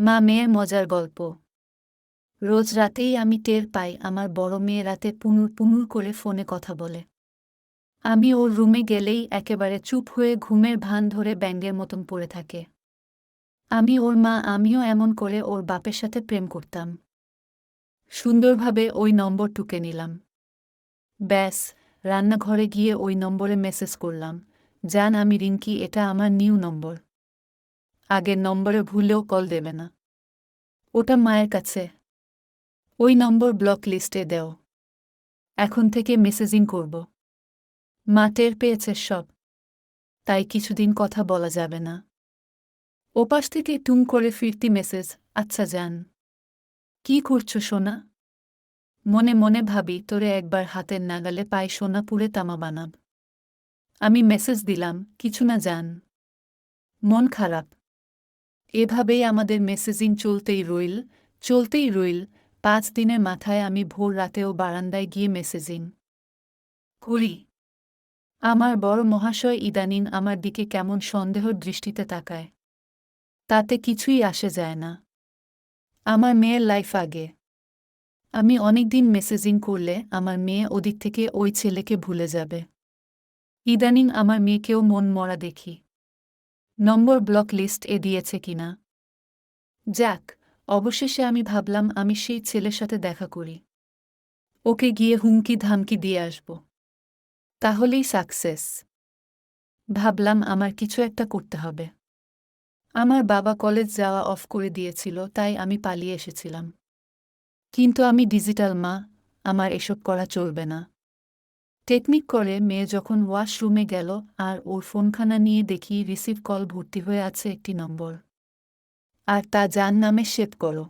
মা মেয়ের মজার গল্প। রোজ রাতেই আমি টের পাই আমার বড় মেয়ে রাতে পুনুর পুনুর করে ফোনে কথা বলে। আমি ওর রুমে গেলেই একেবারে চুপ হয়ে ঘুমের ভান ধরে ব্যাঙের মতন পড়ে থাকে। আমি ওর মা, আমিও এমন করে ওর বাপের সাথে প্রেম করতাম। সুন্দরভাবে ওই নম্বর টুকে নিলাম। ব্যাস, রান্নাঘরে গিয়ে ওই নম্বরে মেসেজ করলাম, জান আমি রিঙ্কি, এটা আমার নিউ নম্বর। আগের নম্বরে ভুলেও কল দেবে না, ওটা মায়ের কাছে। ওই নম্বর ব্লক লিস্টে দেও। এখন থেকে মেসেজিং করব। মা টের পেয়েছে সব, তাই কিছুদিন কথা বলা যাবে না। ওপাশ থেকে টুং করে ফিরতি মেসেজ, আচ্ছা যান। কি করছো সোনা? মনে মনে ভাবি তোরে একবার হাতের নাগালে পাই সোনা পুড়ে তামা বানাব। আমি মেসেজ দিলাম, কিছু না জান। মন খারাপ। এভাবেই আমাদের মেসেজিং চলতেই রইল। 5 দিনের মাথায় আমি ভোর রাতেও বারান্দায় গিয়ে মেসেজিং করি। আমার বড় মহাশয় ইদানিং আমার দিকে কেমন সন্দেহর দৃষ্টিতে তাকায়। তাতে কিছুই আসে যায় না। আমার মেয়ের লাইফ আগে। আমি অনেকদিন মেসেজিং করলে আমার মেয়ে ওদিক থেকে ওই ছেলেকে ভুলে যাবে। ইদানিং আমার মেয়েকেও মন মরা দেখি। নম্বর ব্লক লিস্ট এ দিয়েছে কিনা। যাক, অবশেষে আমি ভাবলাম আমি সেই ছেলের সাথে দেখা করি। ওকে গিয়ে হুমকি ধামকি দিয়ে আসব। তাহলেই সাকসেস। ভাবলাম আমার কিছু একটা করতে হবে। আমার বাবা কলেজ যাওয়া অফ করে দিয়েছিল, তাই আমি পালিয়ে এসেছিলাম। কিন্তু আমি ডিজিটাল মা, আমার এসব করা চলবে না। টেকনিক করে মেয়ে যখন ওয়াশরুমে গেল আর ওর ফোনখানা নিয়ে দেখি রিসিভ কল ভর্তি হয়ে আছে একটি নম্বর। আর তা যার নামে সেভ করো।